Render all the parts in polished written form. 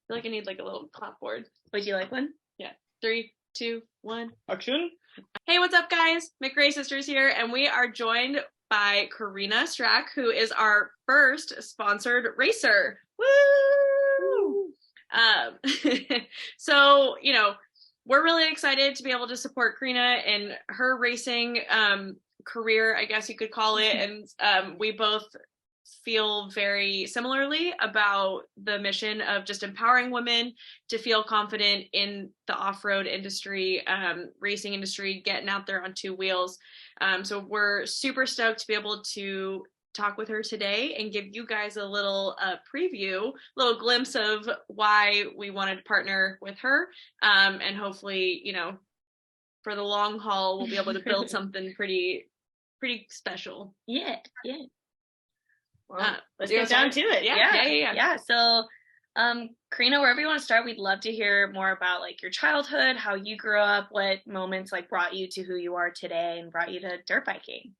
feel like I need like a little clapboard. Would you like one? Yeah. 3, 2, 1, action. Hey, what's up, guys? MCREY sisters here, and we are joined by Karina Strack, who is our first sponsored racer. Woo! So, you know, we're really excited to be able to support Karina in her racing career, I guess you could call it, and we both feel very similarly about the mission of just empowering women to feel confident in the off-road industry, racing industry, getting out there on two wheels. So we're super stoked to be able to talk with her today and give you guys a little preview, little glimpse of why we wanted to partner with her. And hopefully, you know, for the long haul, we'll be able to build something pretty special. Yeah. Well, let's get down to it. Yeah. So, Karina, wherever you want to start, we'd love to hear more about like your childhood, how you grew up, what moments like brought you to who you are today and brought you to dirt biking.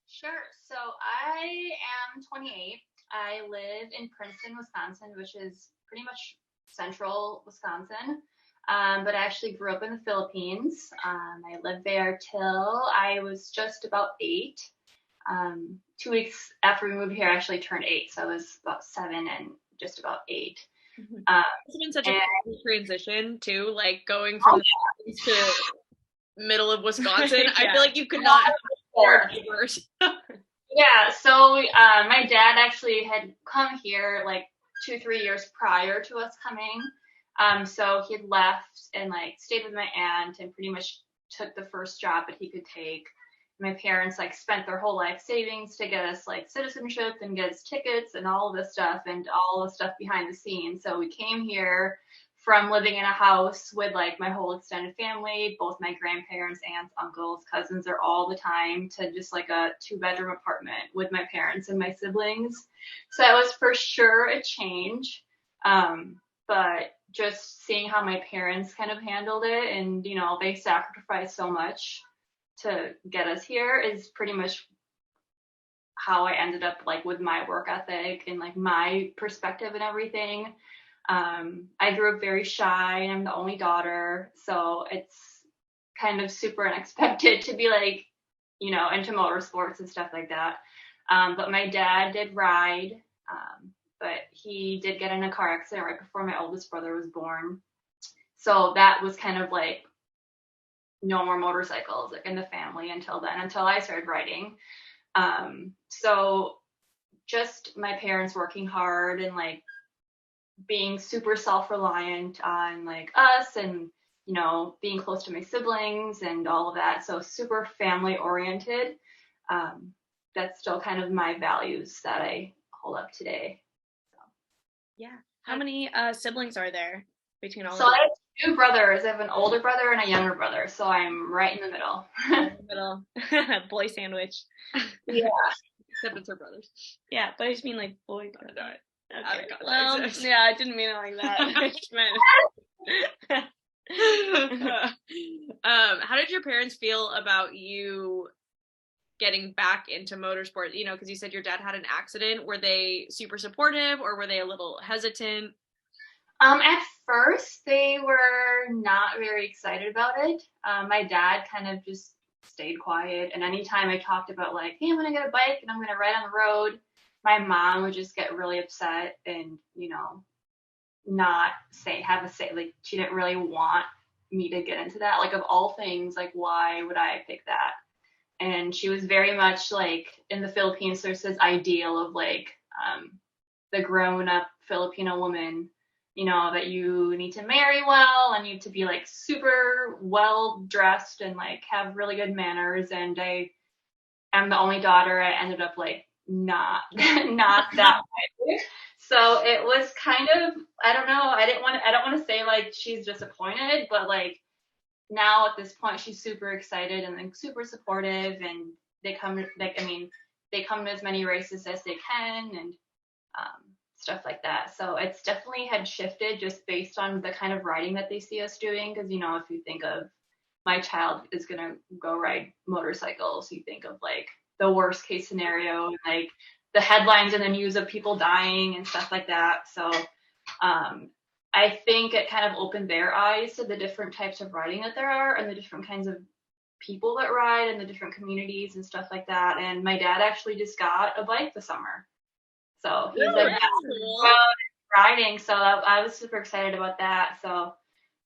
Sure. So I am 28. I live in Princeton, Wisconsin, which is pretty much central Wisconsin. But I actually grew up in the Philippines. I lived there till I was just about 8. 2 weeks after we moved here, I actually turned 8, so I was about 7 and just about 8. It's been such a cool transition too, like going from to middle of Wisconsin. Yeah. I feel like you could not have afford worse. Yeah, so my dad actually had come here like 2-3 years prior to us coming. So he had left and like stayed with my aunt and pretty much took the first job that he could take. My parents like spent their whole life savings to get us like citizenship and get us tickets and all of this stuff and all the stuff behind the scenes. So we came here from living in a house with like my whole extended family, both my grandparents, aunts, uncles, cousins are all the time, to just like a 2-bedroom apartment with my parents and my siblings. So that was for sure a change. But just seeing how my parents kind of handled it, and you know, they sacrificed so much to get us here, is pretty much how I ended up like with my work ethic and like my perspective and everything. I grew up very shy and I'm the only daughter, so it's kind of super unexpected to be like, you know, into motorsports and stuff like that. But my dad did ride, but he did get in a car accident right before my oldest brother was born. So that was kind of like no more motorcycles like in the family until then, until I started riding. So just my parents working hard and like being super self-reliant on like us and, you know, being close to my siblings and all of that. So super family oriented. That's still kind of my values that I hold up today. So. Yeah. How many siblings are there between all of you? So I have 2 brothers. I have an older brother and a younger brother. So I'm right in the middle. Boy sandwich. Yeah. Except it's her brothers. Yeah, but I just mean like boy. Okay. Well, yeah, I didn't mean it like that. I just meant. How did your parents feel about you getting back into motorsport? You know, because you said your dad had an accident. Were they super supportive or were they a little hesitant? At first, they were not very excited about it. My dad kind of just stayed quiet. And anytime I talked about like, hey, I'm going to get a bike and I'm going to ride on the road, my mom would just get really upset and, you know, not have a say. Like, she didn't really want me to get into that. Like, of all things, like, why would I pick that? And she was very much like, in the Philippines, there's this ideal of like the grown-up Filipino woman, you know, that you need to marry well and you need to be like super well dressed and like have really good manners. And I am the only daughter. I ended up like not that way. So it was kind of, I don't know, I don't want to say like she's disappointed, but like now at this point she's super excited and like super supportive, and they come to as many races as they can and stuff like that. So it's definitely had shifted just based on the kind of riding that they see us doing. Because, you know, if you think of my child is going to go ride motorcycles, you think of like the worst case scenario, like the headlines in the news of people dying and stuff like that. So I think it kind of opened their eyes to the different types of riding that there are and the different kinds of people that ride and the different communities and stuff like that. And my dad actually just got a bike this summer. So he's cool. riding. So I was super excited about that. So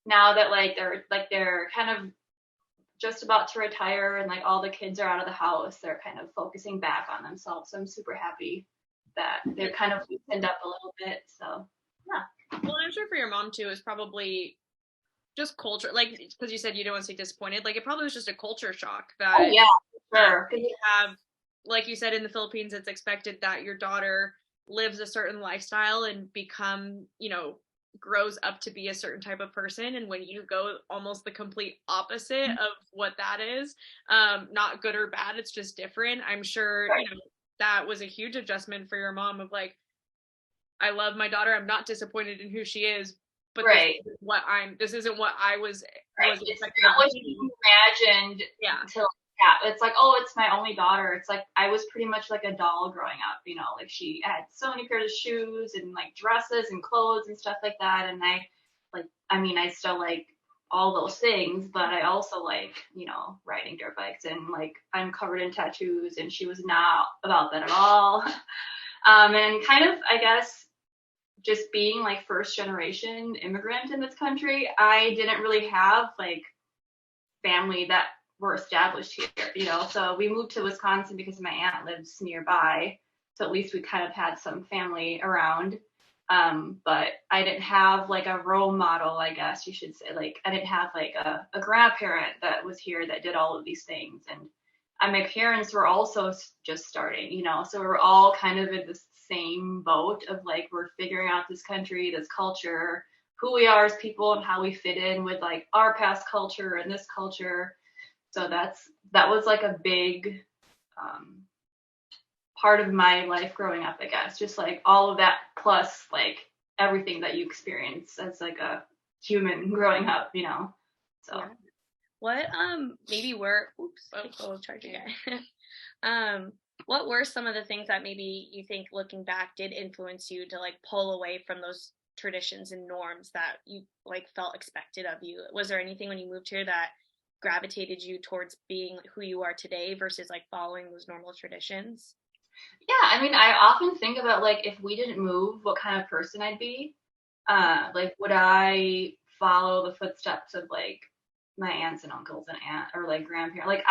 now that they're kind of just about to retire and like all the kids are out of the house, they're kind of focusing back on themselves. So I'm super happy that they're kind of loosened up a little bit. So yeah. Well, I'm sure for your mom too, is probably just culture, like, because you said you don't want to say disappointed, like it probably was just a culture shock that sure. You have, like you said, in the Philippines, it's expected that your daughter lives a certain lifestyle and grows up to be a certain type of person, and when you go almost the complete opposite of what that is, not good or bad, it's just different. I'm sure that was a huge adjustment for your mom of like, I love my daughter, I'm not disappointed in who she is, but this isn't what I was expected of. What you imagined. It's like, oh, it's my only daughter. It's like I was pretty much like a doll growing up, like she had so many pairs of shoes and like dresses and clothes and stuff like that. And I still like all those things, but I also like, riding dirt bikes, and like I'm covered in tattoos, and she was not about that at all. And kind of, I guess, just being like first generation immigrant in this country, I didn't really have like family that were established here, so we moved to Wisconsin because my aunt lives nearby, so at least we kind of had some family around, but I didn't have like a role model, I guess you should say. Like I didn't have like a grandparent that was here that did all of these things, and my parents were also just starting, so we were all kind of in the same boat of like, we're figuring out this country, this culture, who we are as people, and how we fit in with like our past culture and this culture. So that was like a big part of my life growing up, I guess, just like all of that plus like everything that you experience as like a human growing up, so yeah. What maybe were charging guy. What were some of the things that maybe you think looking back did influence you to like pull away from those traditions and norms that you like felt expected of you? Was there anything when you moved here that gravitated you towards being who you are today versus like following those normal traditions? Yeah, I often think about like, if we didn't move, what kind of person I'd be. Like, would I follow the footsteps of like my aunts and uncles and or like grandparents? Like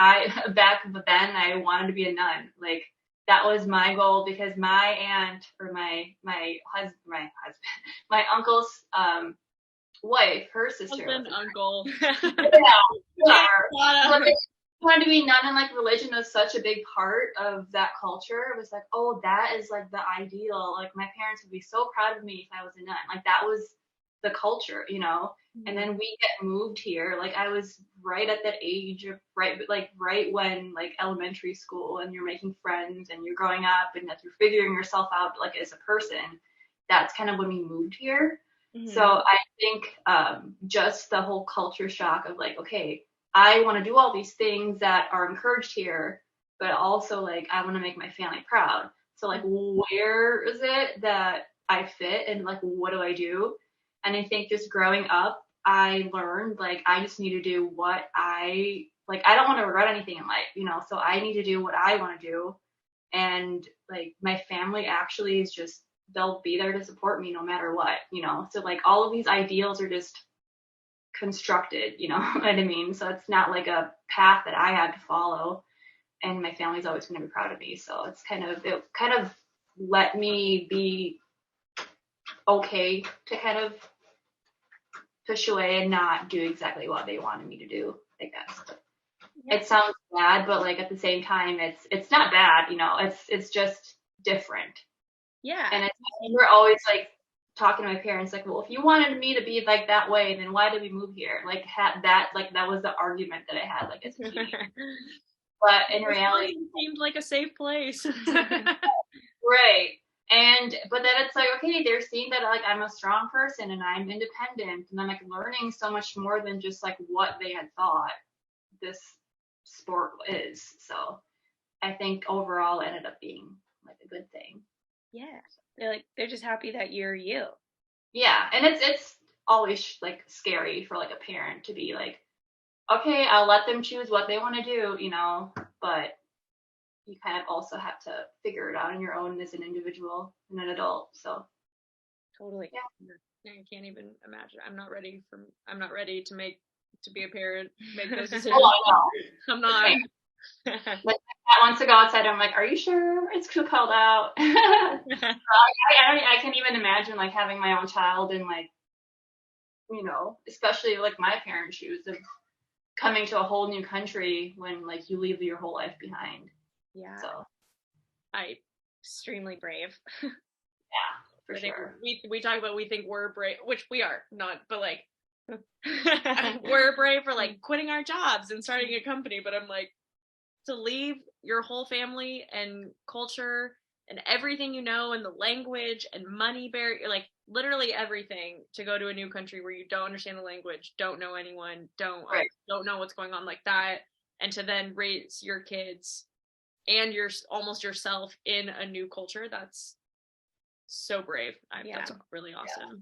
back then I wanted to be a nun. Like that was my goal, because my aunt, or my uncle's wife, her sister, uncle. Wanted to be nun, and like religion was such a big part of that culture. It was like, oh, that is like the ideal. Like my parents would be so proud of me if I was a nun. Like that was the culture, Mm-hmm. And then we get moved here. Like I was right at that age of right when like elementary school, and you're making friends and you're growing up and that you're figuring yourself out like as a person. That's kind of when we moved here. Mm-hmm. So I think just the whole culture shock of like, okay, I want to do all these things that are encouraged here, but also like I want to make my family proud. So like, where is it that I fit, and like what do I do? And I think just growing up, I learned like I just need to do what I like. I don't want to regret anything in life, so I need to do what I want to do. And like my family actually is just, they'll be there to support me no matter what, so like all of these ideals are just constructed, you know what I mean? So it's not like a path that I had to follow, and my family's always going to be proud of me. So it kind of let me be okay to kind of push away and not do exactly what they wanted me to do, I guess. Yeah. It sounds bad, but like at the same time, it's not bad, it's just different. Yeah. And we're always like talking to my parents, like, well, if you wanted me to be like that way, then why did we move here? Like that was the argument that I had like as a teen. But in reality, it seemed like a safe place. Right. But then it's like, okay, they're seeing that like I'm a strong person and I'm independent, and I'm like learning so much more than just like what they had thought this sport is. So I think overall it ended up being like a good thing. Yeah. They're just happy that you're you. Yeah. And always like scary for like a parent to be like, okay, I'll let them choose what they want to do, but you kind of also have to figure it out on your own as an individual and an adult. So totally. Yeah. I can't even imagine. I'm not ready to be a parent, make those decisions. Oh, I know. I'm not. Like, I want to go outside. I'm like, are you sure it's too cold out? I can't even imagine like having my own child and like, especially like my parents' shoes of coming to a whole new country when like you leave your whole life behind. Yeah. So extremely brave. Yeah, for sure. We talk about we think we're brave, which we are not, but like we're brave for like quitting our jobs and starting a company, but I'm like, to leave your whole family and culture and everything and the language and money barrier, like literally everything, to go to a new country where you don't understand the language, don't know anyone, don't know what's going on like that, and to then raise your kids and almost yourself in a new culture. That's so brave. That's really awesome. Yeah.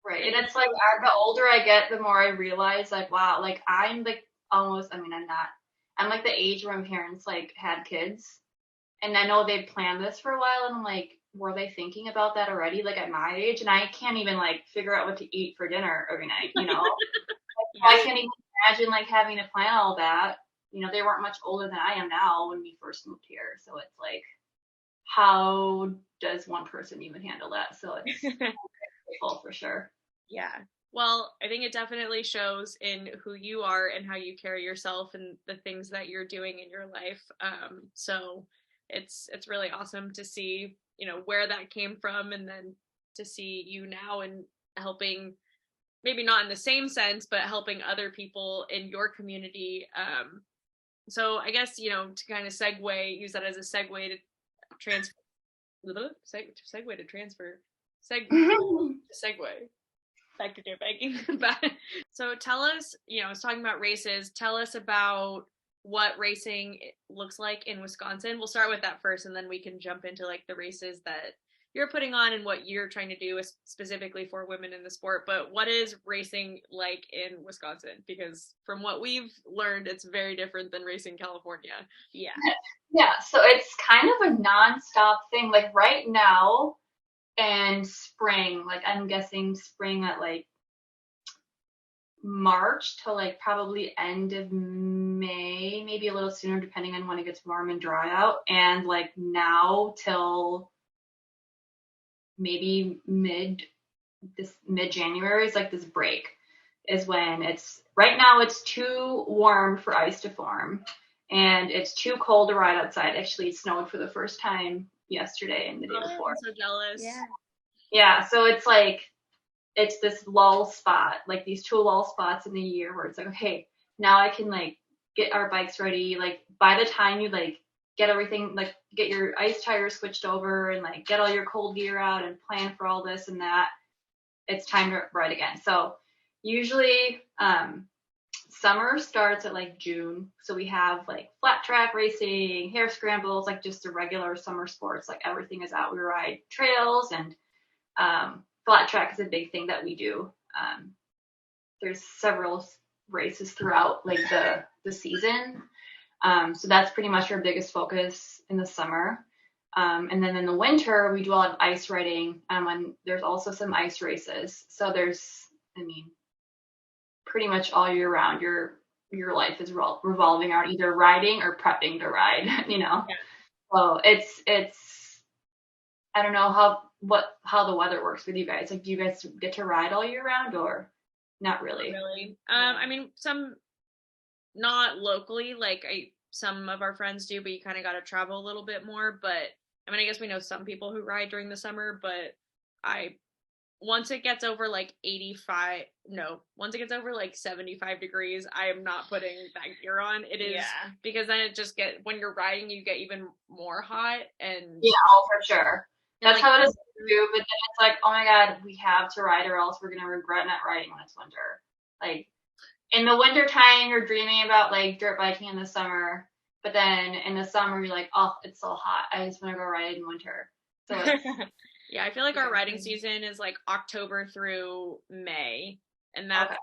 Right. And it's like the older I get, the more I realize like, wow, like I'm like almost, I'm like the age where my parents like had kids, and I know they planned this for a while, and I'm like, were they thinking about that already? Like at my age, and I can't even like figure out what to eat for dinner every night, I can't even imagine like having to plan all that. They weren't much older than I am now when we first moved here. So it's like, how does one person even handle that? So it's grateful for sure. Yeah. Well, I think it definitely shows in who you are and how you carry yourself and the things that you're doing in your life. So it's really awesome to see, where that came from, and then to see you now and helping, maybe not in the same sense, but helping other people in your community. So I guess, to kind of use that as a segue to transfer, segue to transfer, segue. Back to baking. So tell us, I was talking about races. Tell us about what racing looks like in Wisconsin. We'll start with that first, and then we can jump into like the races that you're putting on and what you're trying to do specifically for women in the sport. But what is racing like in Wisconsin? Because from what we've learned, it's very different than racing California. Yeah. Yeah. So it's kind of a nonstop thing. Like right now, and spring, like I'm guessing spring at like March to like probably end of May, maybe a little sooner depending on when it gets warm and dry out, and like now till maybe mid January is like this break, is when right now it's too warm for ice to form and it's too cold to ride outside. Actually, it snowed for the first time yesterday and the day before. I'm so jealous. Yeah, so it's like it's this lull spot, like these two lull spots in the year where it's like, okay, now I can like get our bikes ready. Like by the time you like get everything, like get your ice tires switched over and like get all your cold gear out and plan for all this and that, it's time to ride again. So usually summer starts at like June. So we have like flat track racing, hare scrambles, like just the regular summer sports, like everything is out. We ride trails, and flat track is a big thing that we do. There's several races throughout like the season. So that's pretty much our biggest focus in the summer. And then in the winter, we do a lot of ice riding, and there's also some ice races. So there's, pretty much all year round, your life is revolving around either riding or prepping to ride, Yeah. So it's, I don't know how the weather works with you guys. Like, do you guys get to ride all year round or not really? Not really. Some, not locally, like some of our friends do, but you kind of got to travel a little bit more. But I guess we know some people who ride during the summer, but once it gets over like 75 degrees, I am not putting that gear on. It is, because then it just when you're riding, you get even more hot. And for sure. That's how it is too. But then it's like, oh my God, we have to ride or else we're going to regret not riding when it's winter. Like in the winter time, you're dreaming about like dirt biking in the summer. But then in the summer, you're like, oh, it's so hot. I just want to go ride in winter. So it's, yeah, I feel like our riding season is like October through May. And that's,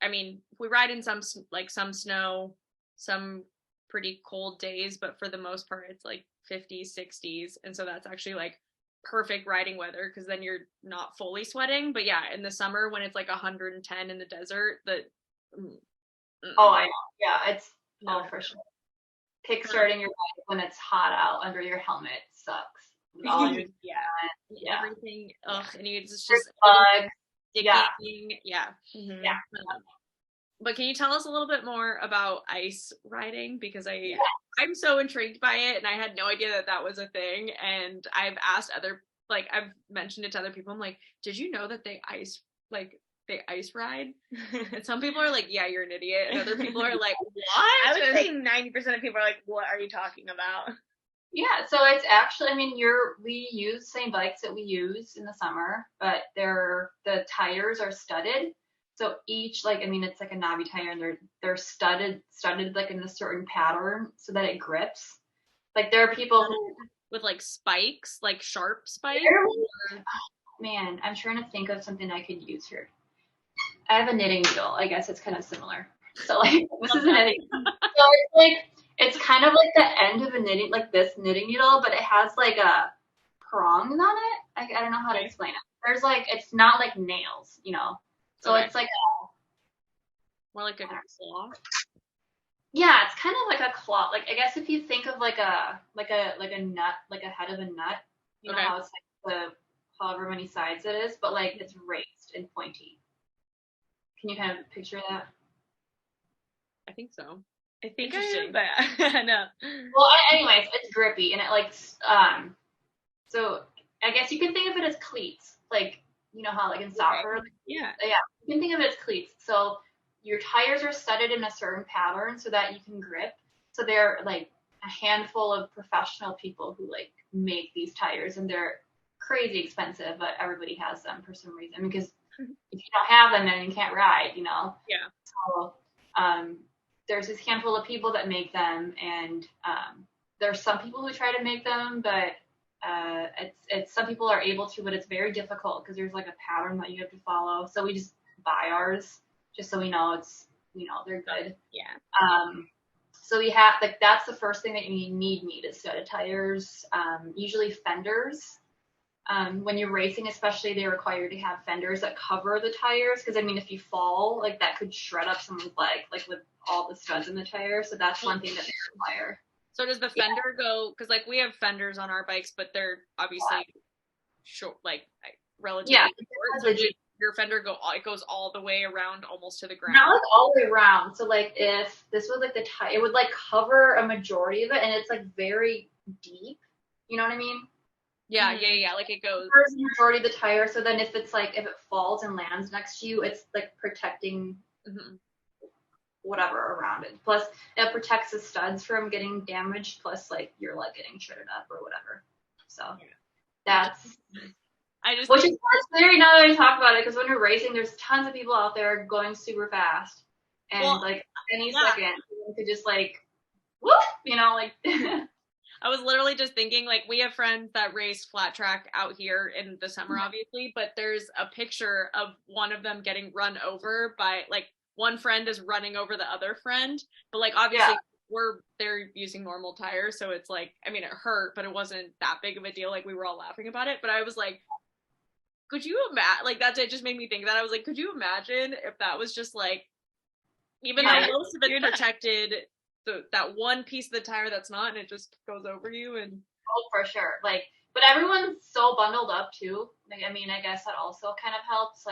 I mean, we ride in some snow, some pretty cold days, but for the most part, it's like 50s, 60s. And so that's actually like perfect riding weather because then you're not fully sweating. But yeah, in the summer when it's like 110 in the desert, oh, I know. Yeah, it's for sure. Kickstarting your bike when it's hot out under your helmet sucks. Everything. And it's just bugs. Yeah. Mm-hmm. But can you tell us a little bit more about ice riding? Because I'm so intrigued by it, and I had no idea that was a thing. And I've asked I've mentioned it to other people. I'm like, did you know that they ice ride? And some people are like, yeah, you're an idiot. And other people are like, what? I would say 90% of people are like, what are you talking about? Yeah, so it's actually, I mean, we use the same bikes that we use in the summer, but the tires are studded. So each, it's like a knobby tire, and they're studded like in a certain pattern so that it grips. Like there are people who with like spikes, like sharp spikes. Man, I'm trying to think of something I could use here. I have a knitting needle. I guess it's kind of similar. So this is a knitting. So it's kind of like the end of a knitting, like this knitting needle, but it has like a prongs on it. I don't know how to explain it. There's it's not like nails, So it's like more like a claw. Yeah, it's kind of like a claw. Like I guess if you think of like a nut, like a head of a nut, you know how it's like the however many sides it is, but it's raised and pointy. Can you kind of picture that? I think so. I think I know. Well, anyways, it's grippy and it so I guess you can think of it as cleats, you know how in soccer. Yeah, you can think of it as cleats. So your tires are studded in a certain pattern so that you can grip. So they're a handful of professional people who make these tires, and they're crazy expensive, but everybody has them for some reason because if you don't have them, then you can't ride, Yeah. So there's this handful of people that make them, and there's some people who try to make them, but it's some people are able to, but it's very difficult because there's a pattern that you have to follow. So we just buy ours just so we know it's they're good. Yeah. So we have that's the first thing that you need is studded tires. Usually fenders. When you're racing, especially, they require to have fenders that cover the tires because if you fall, that could shred up someone's leg, with all the studs in the tire. So that's one thing that they require. So does the fender go? Because we have fenders on our bikes, but they're obviously short, relatively short. So does your fender go? It goes all the way around, almost to the ground. Not all the way around. So if this was the tire, it would cover a majority of it, and it's very deep. You know what I mean? Yeah. It goes the majority of the tire. So then if it's if it falls and lands next to you, it's protecting whatever around it. Plus it protects the studs from getting damaged. Plus you're getting shredded up or whatever. So that's which is scary now that I talk about it, because when you're racing, there's tons of people out there going super fast, and any second you could just whoop, I was literally just thinking, we have friends that race flat track out here in the summer, obviously, but there's a picture of one of them getting run over by, one friend is running over the other friend, but, obviously, they're using normal tires, so it's, it hurt, but it wasn't that big of a deal, we were all laughing about it, but I was like, could you imagine, it just made me think that, I was like, could you imagine if that was just, even though most of it's protected, that one piece of the tire that's not, and it just goes over you, and for sure. But everyone's so bundled up too. I guess that also kind of helps.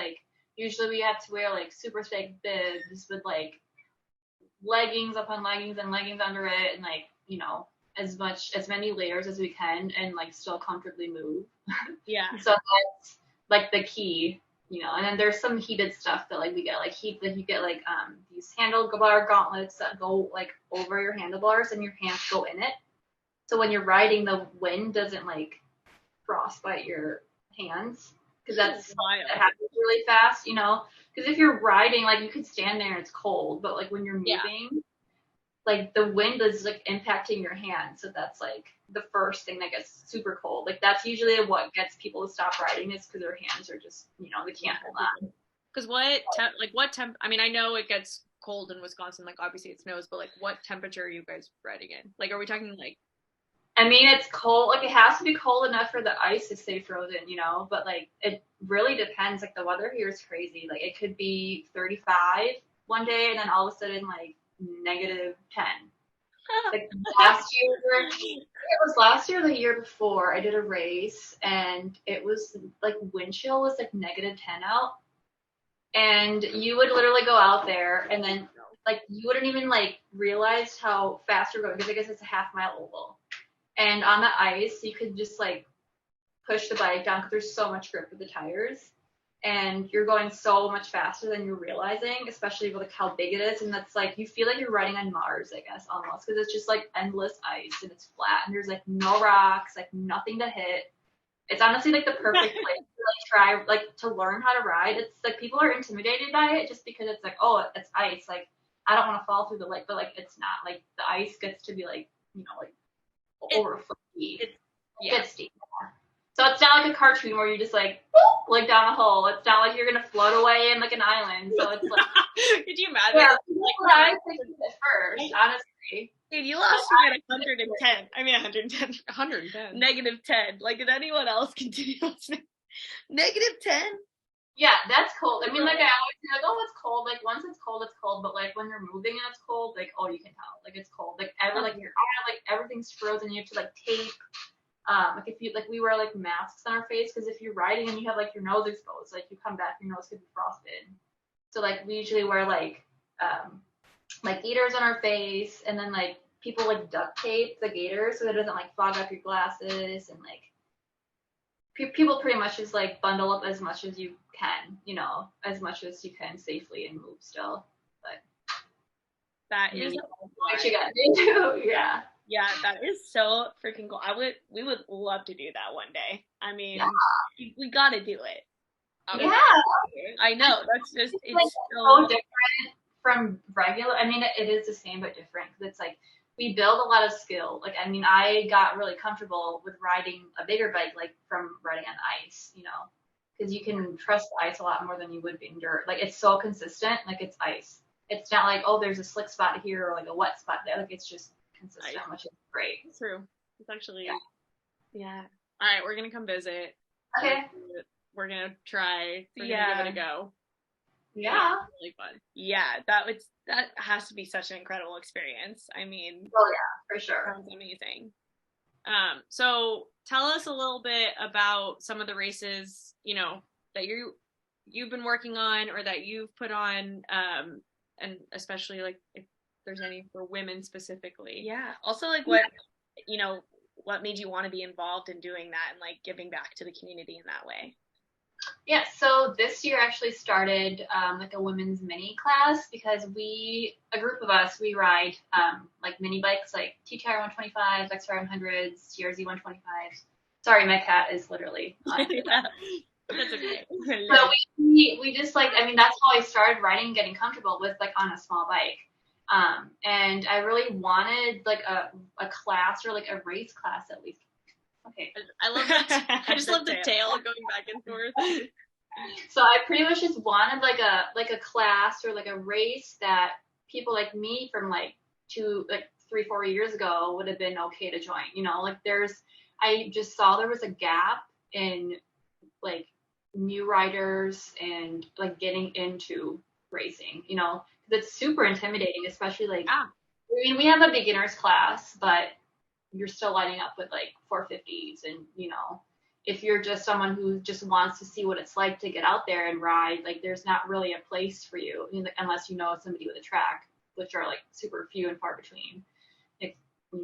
Usually we have to wear super thick bibs with leggings upon leggings and leggings under it, and as many layers as we can, and still comfortably move. Yeah. So that's the key. And then there's some heated stuff that we get heat that you get these handlebar gauntlets that go over your handlebars and your hands go in it. So when you're riding, the wind doesn't frostbite your hands, because that happens really fast. Because if you're riding, you could stand there and it's cold, but when you're moving, the wind is impacting your hands. So that's the first thing that gets super cold. That's usually what gets people to stop riding, is because their hands are just they can't hold on. Because I mean, I know it gets cold in Wisconsin, like obviously it snows, but like what temperature are you guys riding in? Like, are we talking like? I mean, it's cold. Like, it has to be cold enough for the ice to stay frozen, but like, it really depends. Like, the weather here is crazy. Like, it could be 35 one day and then all of a sudden like -10. Like last year, it was last year or the year before, I did a race and it was like wind chill was like -10 out. And you would literally go out there and then like you wouldn't even like realize how fast you're going because I guess it's a half-mile oval. And on the ice, you could just like push the bike down because there's so much grip with the tires. And you're going so much faster than you're realizing, especially with like how big it is. And that's like, you feel like you're riding on Mars, I guess, almost, because it's just like endless ice and it's flat and there's like no rocks, like nothing to hit. It's honestly like the perfect place to like try, like to learn how to ride. It's like people are intimidated by it just because it's like, oh, it's ice. Like, I don't want to fall through the lake, but like, it's not. Like, the ice gets to be like, like over a foot deep. It gets deep. So it's not like a cartoon where you just like boop, like down a hole. It's not like you're gonna float away in like an island. So it's like, could you imagine? Yeah, like what I was thinking at first, honestly. Dude, you lost me at 110. I mean 110. 110. -10. Like, did anyone else continue listening? -10? Yeah, that's cold. I mean, like I always say, like, oh, it's cold. Like once it's cold, it's cold. But like when you're moving and it's cold, like you can tell, like it's cold. Like your eye, like everything's frozen. You have to like tape. Like if you like we wear like masks on our face because if you're riding and you have like your nose exposed, like you come back, your nose could be frostbitten. So like we usually wear like gaiters on our face, and then like people like duct tape the gaiters so that it doesn't like fog up your glasses, and like people pretty much just like bundle up as much as you can, as much as you can safely and move still. But that is what you gotta do, yeah. Yeah, that is so freaking cool. We would love to do that one day. I mean, we gotta do it. Yeah. I know. That's just, it's like so different from regular. I mean, it is the same but different because it's like we build a lot of skill. Like, I mean, I got really comfortable with riding a bigger bike, like from riding on ice, because you can trust the ice a lot more than you would be in dirt. Like, it's so consistent. Like, it's ice. It's not like, oh, there's a slick spot here or like a wet spot there. Like, it's just consistent, which is great. It's true. It's actually, yeah. All right, we're gonna come visit. Okay. We're gonna try. We're gonna give it a go. Yeah. It's really fun. Yeah, that has to be such an incredible experience. I mean, oh yeah, for sure. Sounds amazing. So tell us a little bit about some of the races, that you've been working on or that you've put on, and especially like if there's any for women specifically. Yeah. Also, like what made you want to be involved in doing that and like giving back to the community in that way? Yeah, so this year actually started like a women's mini class because a group of us, we ride like mini bikes like TTR 125s, XR 100s, TRZ 125s. Sorry, my cat is literally on it. That's okay. So we just like, I mean, that's how I started riding and getting comfortable with like on a small bike. And I really wanted like a class or like a race class at least. Okay. I love that. I just love the tail going back and forth. So I pretty much just wanted like a class or like a race that people like me from like 3-4 years ago would have been okay to join. Like I just saw there was a gap in like new riders and like getting into racing, because it's super intimidating, especially like, I mean, we have a beginner's class, but you're still lining up with like 450s and, if you're just someone who just wants to see what it's like to get out there and ride, like there's not really a place for you unless you know somebody with a track, which are like super few and far between. Like,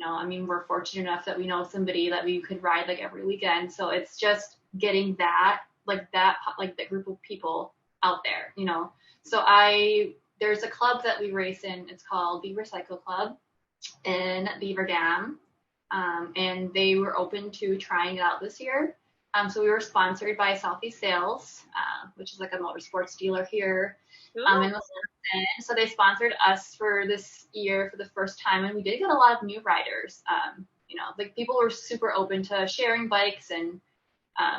I mean, we're fortunate enough that we know somebody that we could ride like every weekend. So it's just getting that group of people out there, So there's a club that we race in. It's called Beaver Cycle Club in Beaver Dam. And they were open to trying it out this year. So we were sponsored by Southeast Sales, which is like a motorsports dealer here in Wisconsin. So they sponsored us for this year for the first time, and we did get a lot of new riders. Like people were super open to sharing bikes and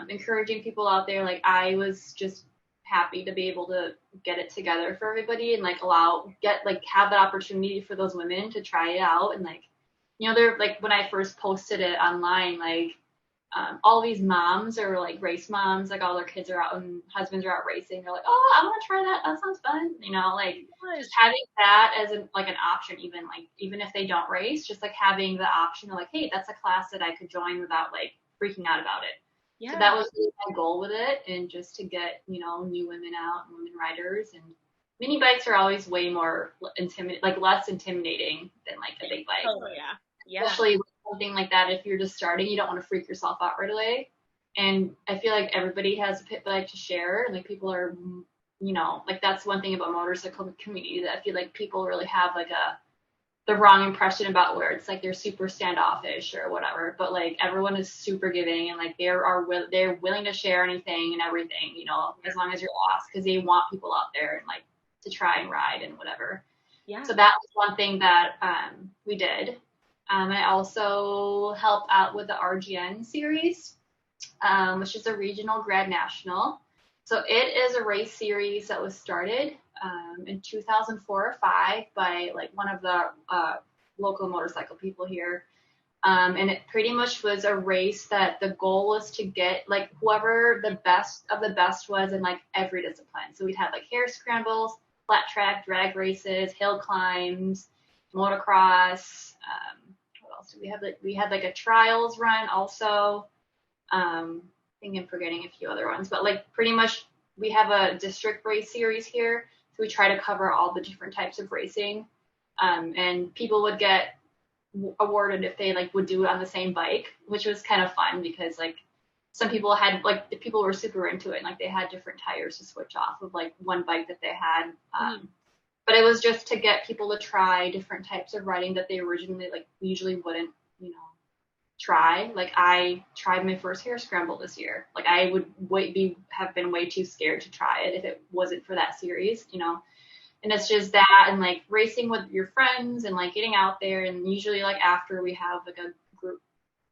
encouraging people out there. Like I was just happy to be able to get it together for everybody and like have that opportunity for those women to try it out. And like, you know, they're like, when I first posted it online, like all these moms or like race moms, like all their kids are out and husbands are out racing. They're like, oh, I want to try that. That sounds fun. You know, like just having that as an option, even if they don't race, just like having the option of like, hey, that's a class that I could join without like freaking out about it. Yeah. So that was really my goal with it, and just to get, you know, new women out and women riders. And mini bikes are always way more less intimidating than like a big bike. Oh yeah. Yeah. Especially something like that, if you're just starting, you don't want to freak yourself out right away. And I feel like everybody has a pit bike to share. Like people are, you know, like that's one thing about motorcycle community that I feel like people really have like the wrong impression about, where it's like they're super standoffish or whatever. But like everyone is super giving, and like they're willing to share anything and everything, you know, as long as you're lost, because they want people out there and like to try and ride and whatever. Yeah. So that was one thing that we did. I also help out with the RGN series, which is a regional grad national. So it is a race series that was started in 2004 or 5 by like one of the local motorcycle people here. And it pretty much was a race that the goal was to get like whoever the best of the best was in like every discipline. So we'd have like hare scrambles, flat track, drag races, hill climbs, motocross. What else did we have? We had like a trials run also. I think I'm forgetting a few other ones, but like pretty much we have a district race series here. So we try to cover all the different types of racing. And people would get awarded if they like would do it on the same bike, which was kind of fun because like some people had like the people were super into it, and like they had different tires to switch off of like one bike that they had. But it was just to get people to try different types of riding that they originally like usually wouldn't, you know, try. Like I tried my first hare scramble this year. Like I would have been way too scared to try it if it wasn't for that series, you know. And it's just that, and like racing with your friends and like getting out there, and usually like after we have like a group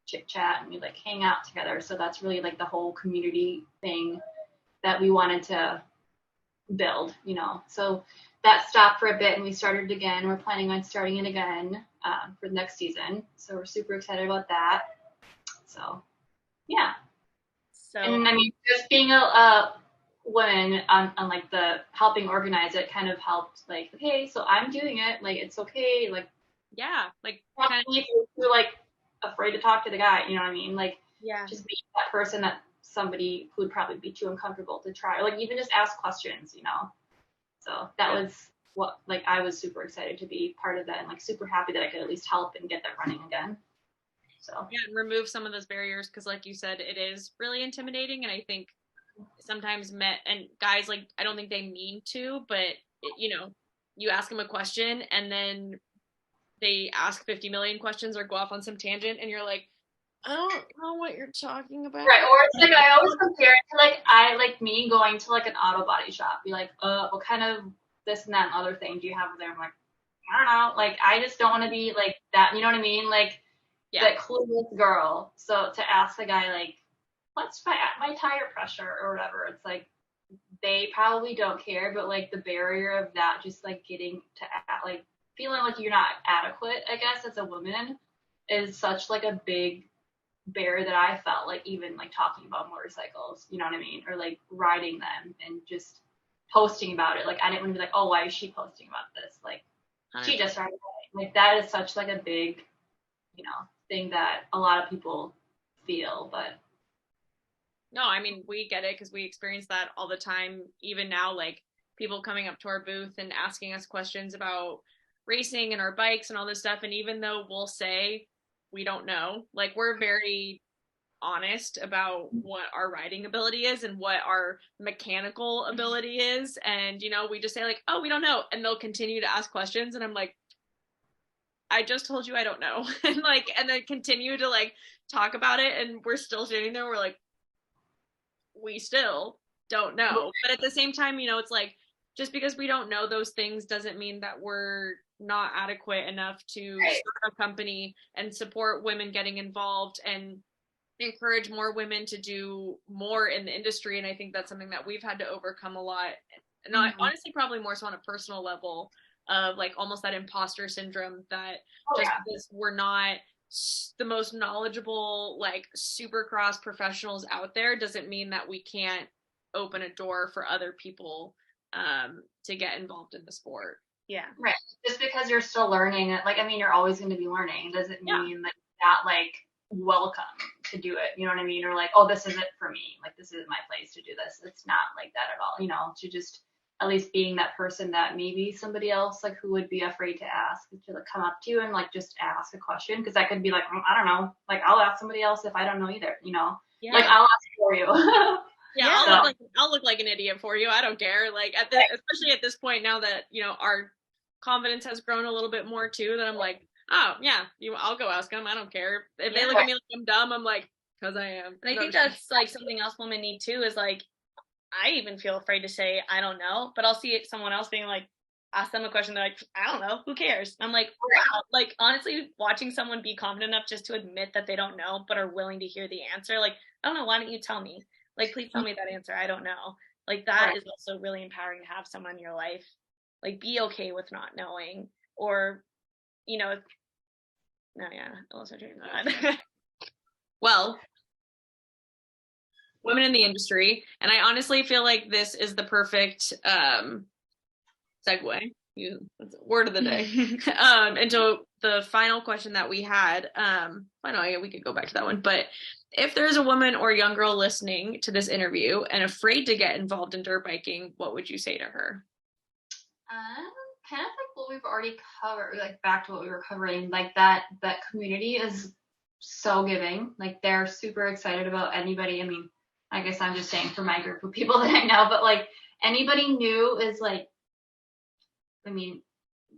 chit chat and we like hang out together. So that's really like the whole community thing that we wanted to build, you know. So that stopped for a bit and we started again. We're planning on starting it again for the next season. So we're super excited about that. So yeah. So, and I mean, just being a woman on like the helping organize it kind of helped, like, okay, so I'm doing it, like it's okay, like yeah, like kind of you're like afraid to talk to the guy, you know what I mean? Like yeah, just be that person that somebody who would probably be too uncomfortable to try, or like even just ask questions, you know. So that was what, like, I was super excited to be part of that, and like super happy that I could at least help and get that running again. So yeah, and remove some of those barriers, because like you said, it is really intimidating, and I think sometimes and guys, like, I don't think they mean to, but you know, you ask them a question and then they ask 50 million questions or go off on some tangent, and you're like, I don't know what you're talking about. Right, or it's like I always compare it to like me going to like an auto body shop, be like, what kind of this and that and other thing do you have there? I'm like, I don't know, like I just don't want to be like that, you know what I mean? Like that clueless girl. So to ask the guy like, what's my tire pressure or whatever, it's like they probably don't care, but like the barrier of that, just like getting to like feeling like you're not adequate, I guess, as a woman, is such like a big barrier that I felt, like even like talking about motorcycles, you know what I mean, or like riding them and just posting about it. Like I didn't want to be like, oh, why is she posting about this? Like 100%. She just started like that is such like a big, you know, thing that a lot of people feel. But no, I mean, we get it because we experience that all the time. Even now, like people coming up to our booth and asking us questions about racing and our bikes and all this stuff. And even though we'll say we don't know, like we're very honest about what our riding ability is and what our mechanical ability is. And, you know, we just say like, oh, we don't know. And they'll continue to ask questions. And I'm like, I just told you I don't know. And like, and then continue to like talk about it. And we're still standing there. We're like, we still don't know. But at the same time, you know, it's like, just because we don't know those things doesn't mean that we're not adequate enough to start a company and support women getting involved and encourage more women to do more in the industry. And I think that's something that we've had to overcome a lot. Not honestly, probably more so on a personal level of like almost that imposter syndrome that because we're not the most knowledgeable, like supercross professionals out there doesn't mean that we can't open a door for other people to get involved in the sport. Yeah. Right. Just because you're still learning, like, I mean, you're always going to be learning. It doesn't mean that not like welcome to do it. You know what I mean? Or like, oh, this isn't for me. Like, this isn't my place to do this. It's not like that at all. You know, to just at least being that person that maybe somebody else like who would be afraid to ask to like come up to you and like just ask a question, because that could be like, I don't know, like I'll ask somebody else if I don't know either. You know, like I'll ask for you. I'll look like an idiot for you. I don't care. Like especially at this point now that you know our confidence has grown a little bit more too. That I'm like, oh yeah, I'll go ask them. I don't care if they look at me like I'm dumb. I'm like, because I am. And I think that's like something else women need too. Is like, I even feel afraid to say I don't know, but I'll see someone else being like, ask them a question. They're like, I don't know. Who cares? I'm like, wow. Like honestly, watching someone be confident enough just to admit that they don't know, but are willing to hear the answer. Like, I don't know. Why don't you tell me? Like, please tell me that answer. I don't know. Like that is also really empowering to have someone in your life. Like be okay with not knowing, or, you know, well, women in the industry, and I honestly feel like this is the perfect segue, word of the day, into the final question that we had. I know we could go back to that one, but if there's a woman or young girl listening to this interview and afraid to get involved in dirt biking, what would you say to her? Kind of like what we've already covered, like back to what we were covering, like that community is so giving. Like they're super excited about anybody. I mean, I guess I'm just saying for my group of people that I know, but like anybody new is like, I mean,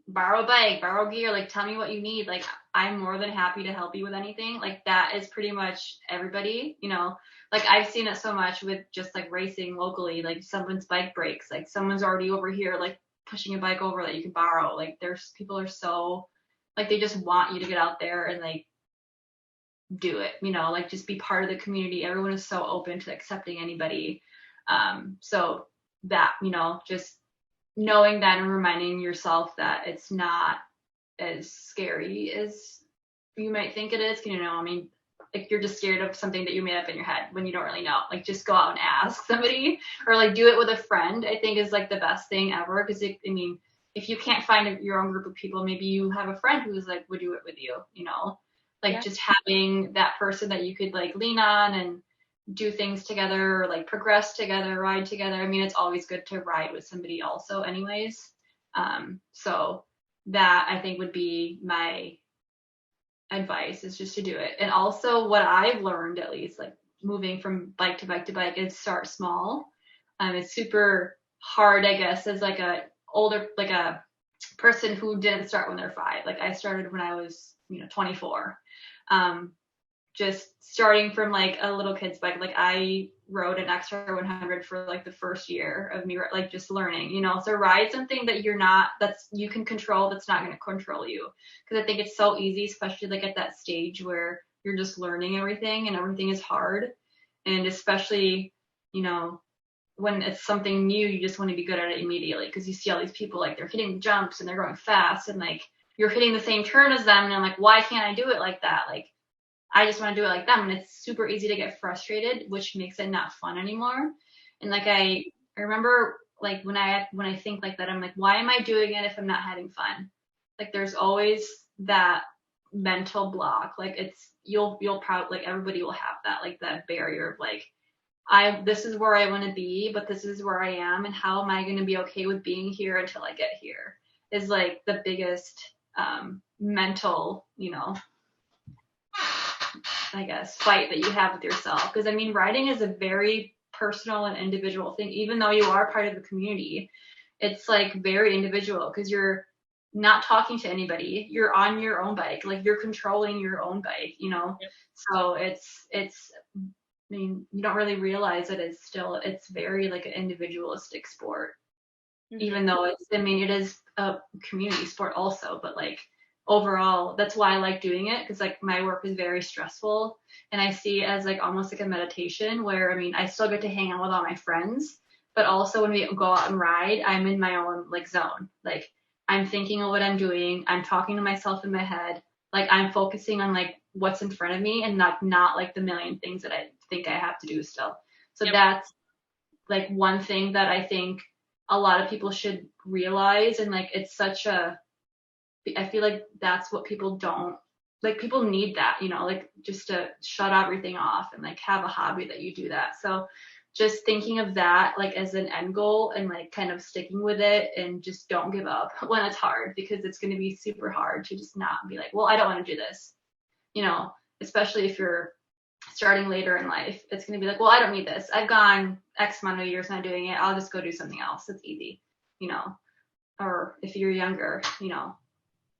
borrow a bike, borrow gear, like tell me what you need. Like I'm more than happy to help you with anything. Like that is pretty much everybody, you know. Like I've seen it so much with just like racing locally, like someone's bike breaks, like someone's already over here, like pushing a bike over that you can borrow. Like there's people are so like they just want you to get out there and like do it, you know, like just be part of the community. Everyone is so open to accepting anybody. So that, you know, just knowing that and reminding yourself that it's not as scary as you might think it is. You know, I mean, like you're just scared of something that you made up in your head when you don't really know. Like just go out and ask somebody, or like do it with a friend, I think is like the best thing ever. Because I mean, if you can't find your own group of people, maybe you have a friend who's like would do it with you, you know, like just having that person that you could like lean on and do things together, or like progress together, ride together. I mean, it's always good to ride with somebody also anyways. So that I think would be my advice, is just to do it. And also what I've learned, at least like moving from bike to bike to bike, is start small. It's super hard, I guess, as like a person who didn't start when they're 5. Like I started when I was, 24. Just starting from like a little kid's bike. Like I rode an XR 100 for like the first year of me, like just learning, so ride something that you can control, that's not going to control you. Cause I think it's so easy, especially like at that stage where you're just learning everything and everything is hard. And especially, when it's something new, you just want to be good at it immediately. Cause you see all these people, like they're hitting jumps and they're going fast and like you're hitting the same turn as them. And I'm like, why can't I do it like that? Like, I just want to do it like them. And it's super easy to get frustrated, which makes it not fun anymore. And like, I remember like when I think like that, I'm like, why am I doing it if I'm not having fun? Like there's always that mental block. Like you'll probably, like everybody will have that, like that barrier of like, this is where I want to be, but this is where I am. And how am I going to be okay with being here until I get here is like the biggest mental, I guess, fight that you have with yourself. Because I mean, riding is a very personal and individual thing. Even though you are part of the community, it's like very individual because you're not talking to anybody. You're on your own bike, like you're controlling your own bike, Yep. So it's. I mean, you don't really realize that it's very like an individualistic sport. Mm-hmm. Even though it is a community sport also, but like overall, that's why I like doing it, because like my work is very stressful, and I see it as like almost like a meditation where, I mean, I still get to hang out with all my friends, but also when we go out and ride, I'm in my own like zone. Like I'm thinking of what I'm doing, I'm talking to myself in my head, like I'm focusing on like what's in front of me and not like the million things that I think I have to do still. So that's like one thing that I think a lot of people should realize, and like it's such a, I feel like that's what people don't, like people need that, you know, like just to shut everything off and like have a hobby that you do that. So just thinking of that like as an end goal and like kind of sticking with it, and just don't give up when it's hard, because it's going to be super hard to just not be like, well, I don't want to do this, you know, especially if you're starting later in life. It's going to be like, well, I don't need this. I've gone X amount of years not doing it. I'll just go do something else. It's easy, you know. Or if you're younger, you know,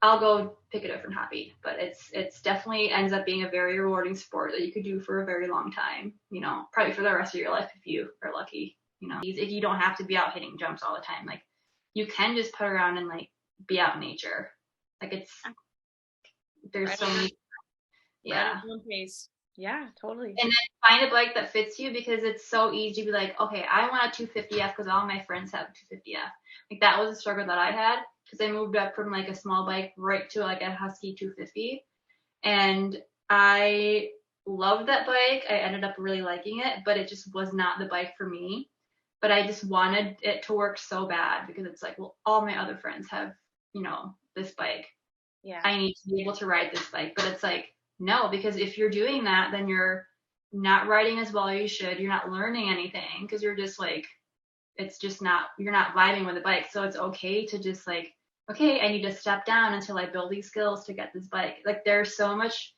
I'll go pick a different hobby. But it's definitely ends up being a very rewarding sport that you could do for a very long time, you know, probably for the rest of your life if you are lucky, you know. If you don't have to be out hitting jumps all the time, like you can just put around and like be out in nature. Like it's, there's right so many, yeah. Right on pace. Yeah, totally. And then find a bike that fits you, because it's so easy to be like, okay, I want a 250F because all my friends have a 250F. Like that was a struggle that I had, because I moved up from like a small bike right to like a Husky 250. And I loved that bike. I ended up really liking it, but it just was not the bike for me. But I just wanted it to work so bad, because it's like, well, all my other friends have, you know, this bike. Yeah. I need to be able to ride this bike. But it's like, no, because if you're doing that, then you're not riding as well as you should. You're not learning anything, because you're just like, it's just not, you're not vibing with the bike. So it's okay to just like, okay, I need to step down until I build these skills to get this bike. Like there's so much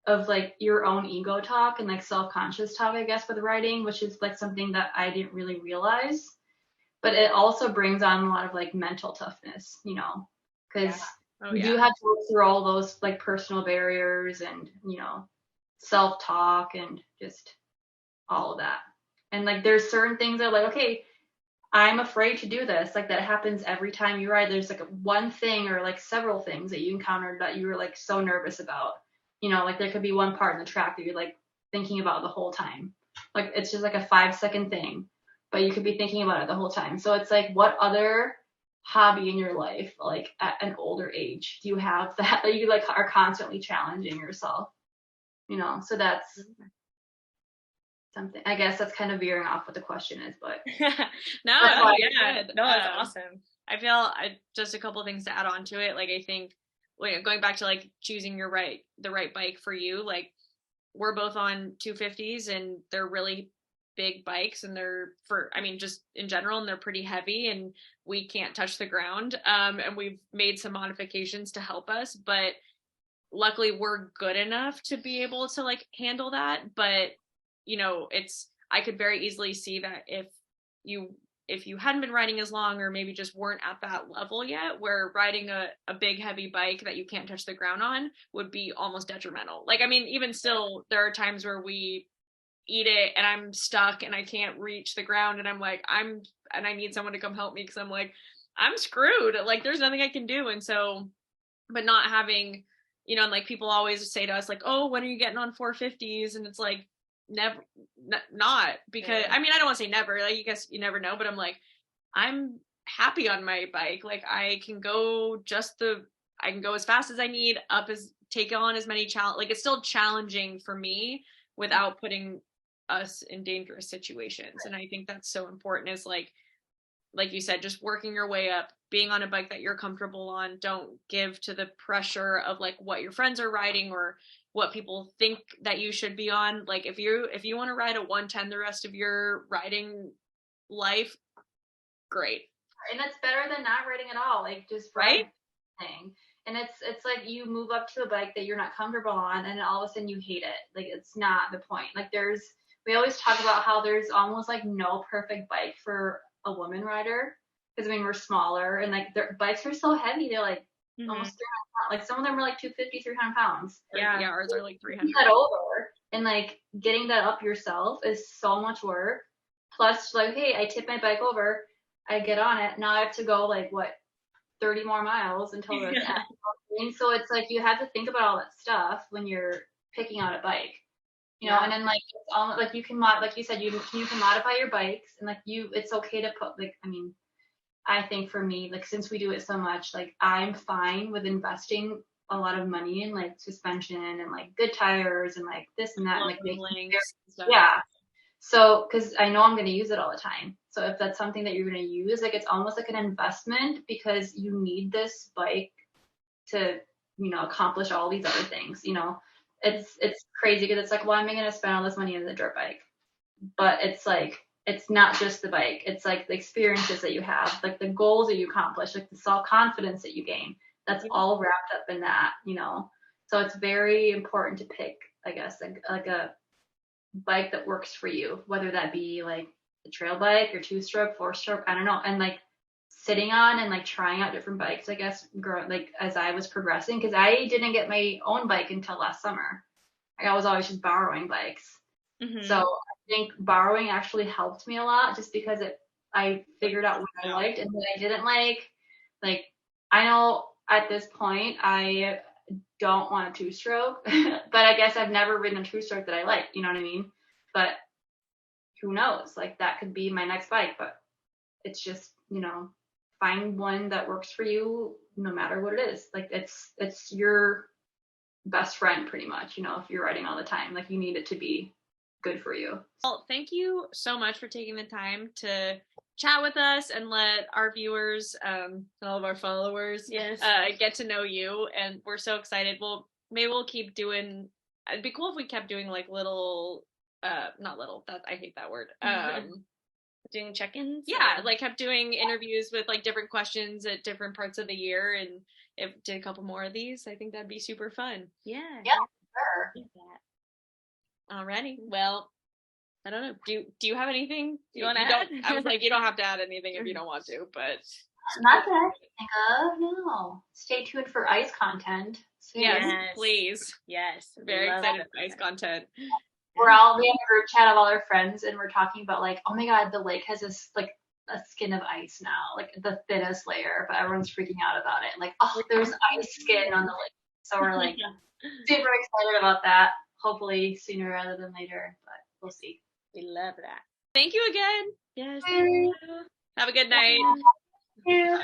of like your own ego talk and like self-conscious talk, I guess, with riding, which is like something that I didn't really realize. But it also brings on a lot of like mental toughness, you know, because you do have to work through all those like personal barriers and, you know, self-talk and just all of that. And like there's certain things that are like, okay, I'm afraid to do this. Like that happens every time you ride. There's like one thing or like several things that you encountered that you were like so nervous about. You know, like there could be one part in the track that you're like thinking about the whole time. Like it's just like a 5-second thing, but you could be thinking about it the whole time. So it's like, what other hobby in your life, like at an older age, do you have that you like are constantly challenging yourself? You know, so that's something. I guess that's kind of veering off what the question is, but no, good. No, it's awesome. I feel just a couple of things to add on to it. Like I think going back to like choosing the right bike for you, like we're both on 250s and they're really big bikes, and they're just in general, and they're pretty heavy and we can't touch the ground. And we've made some modifications to help us, but luckily we're good enough to be able to like handle that. But you know, I could very easily see that if you hadn't been riding as long, or maybe just weren't at that level yet, where riding a big heavy bike that you can't touch the ground on would be almost detrimental. Like, I mean, even still, there are times where we eat it and I'm stuck and I can't reach the ground, and I'm like, and I need someone to come help me, because I'm like, I'm screwed. Like, there's nothing I can do. And so, but not having, you know, and like people always say to us like, oh, when are you getting on 450s? And it's like, never, not, because I mean, I don't want to say never, like, you guess you never know, but I'm like, I'm happy on my bike. Like I can go as fast as I need, take on as many challenge. Like it's still challenging for me without putting us in dangerous situations. And I think that's so important, is like you said, just working your way up, being on a bike that you're comfortable on. Don't give to the pressure of like what your friends are riding or what people think that you should be on. Like if you want to ride a 110 the rest of your riding life, great. And it's better than not riding at all. Like just right thing. And it's like you move up to a bike that you're not comfortable on, and all of a sudden you hate it. Like it's not the point. Like we always talk about how there's almost like no perfect bike for a woman rider, because I mean we're smaller, and like their bikes are so heavy. They're like almost 300 pounds. Like some of them are like 250, 300 pounds. Yeah, ours are like 300. That over, and like getting that up yourself is so much work. Plus, like, hey, I tip my bike over, I get on it. Now I have to go like 30 more miles until the And so it's like you have to think about all that stuff when you're picking out a bike. You know, and then like it's all like you can like you said, you can modify your bikes, and like it's okay to put like, I mean, I think for me, like since we do it so much, like I'm fine with investing a lot of money in like suspension and like good tires and like this and that, and like yeah. So, because I know I'm going to use it all the time. So if that's something that you're going to use, like it's almost like an investment because you need this bike to, you know, accomplish all these other things. You know, it's crazy because it's like, why am I going to spend all this money on the dirt bike? But it's like, it's not just the bike. It's like the experiences that you have, like the goals that you accomplish, like the self-confidence that you gain. That's all wrapped up in that, you know. So it's very important to pick, I guess, like a bike that works for you, whether that be like a trail bike or 2-stroke, 4-stroke, I don't know. And like sitting on and like trying out different bikes, I guess, like as I was progressing, because I didn't get my own bike until last summer. Like, I was always just borrowing bikes. So I think borrowing actually helped me a lot just because I figured out what I liked and what I didn't like. Like, I know at this point I don't want a 2-stroke, but I guess I've never ridden a 2-stroke that I like, you know what I mean? But who knows? Like that could be my next bike, but it's just, you know, find one that works for you no matter what it is. Like it's your best friend pretty much, you know, if you're riding all the time, like you need it to be good for you. Well, thank you so much for taking the time to chat with us and let our viewers, all of our followers, get to know you. And we're so excited. Well, maybe we'll keep doing. It'd be cool if we kept doing like little, not little. That I hate that word. Doing check-ins. Yeah, like kept doing interviews with like different questions at different parts of the year, and if did a couple more of these, I think that'd be super fun. Yeah, sure. Alrighty. Well, I don't know. Do you have anything you want to add? I was like, you don't have to add anything if you don't want to, but not that I can think of. No. Stay tuned for ice content. Yes, please. Yes. Very excited for ice content. We have a group chat of all our friends, and we're talking about like, oh my god, the lake has this like a skin of ice now, like the thinnest layer, but everyone's freaking out about it. Like, oh, there's ice skin on the lake. So we're like super excited about that. Hopefully sooner rather than later, but we'll see. We love that. Thank you again. Yes. Have a good night. Thank you.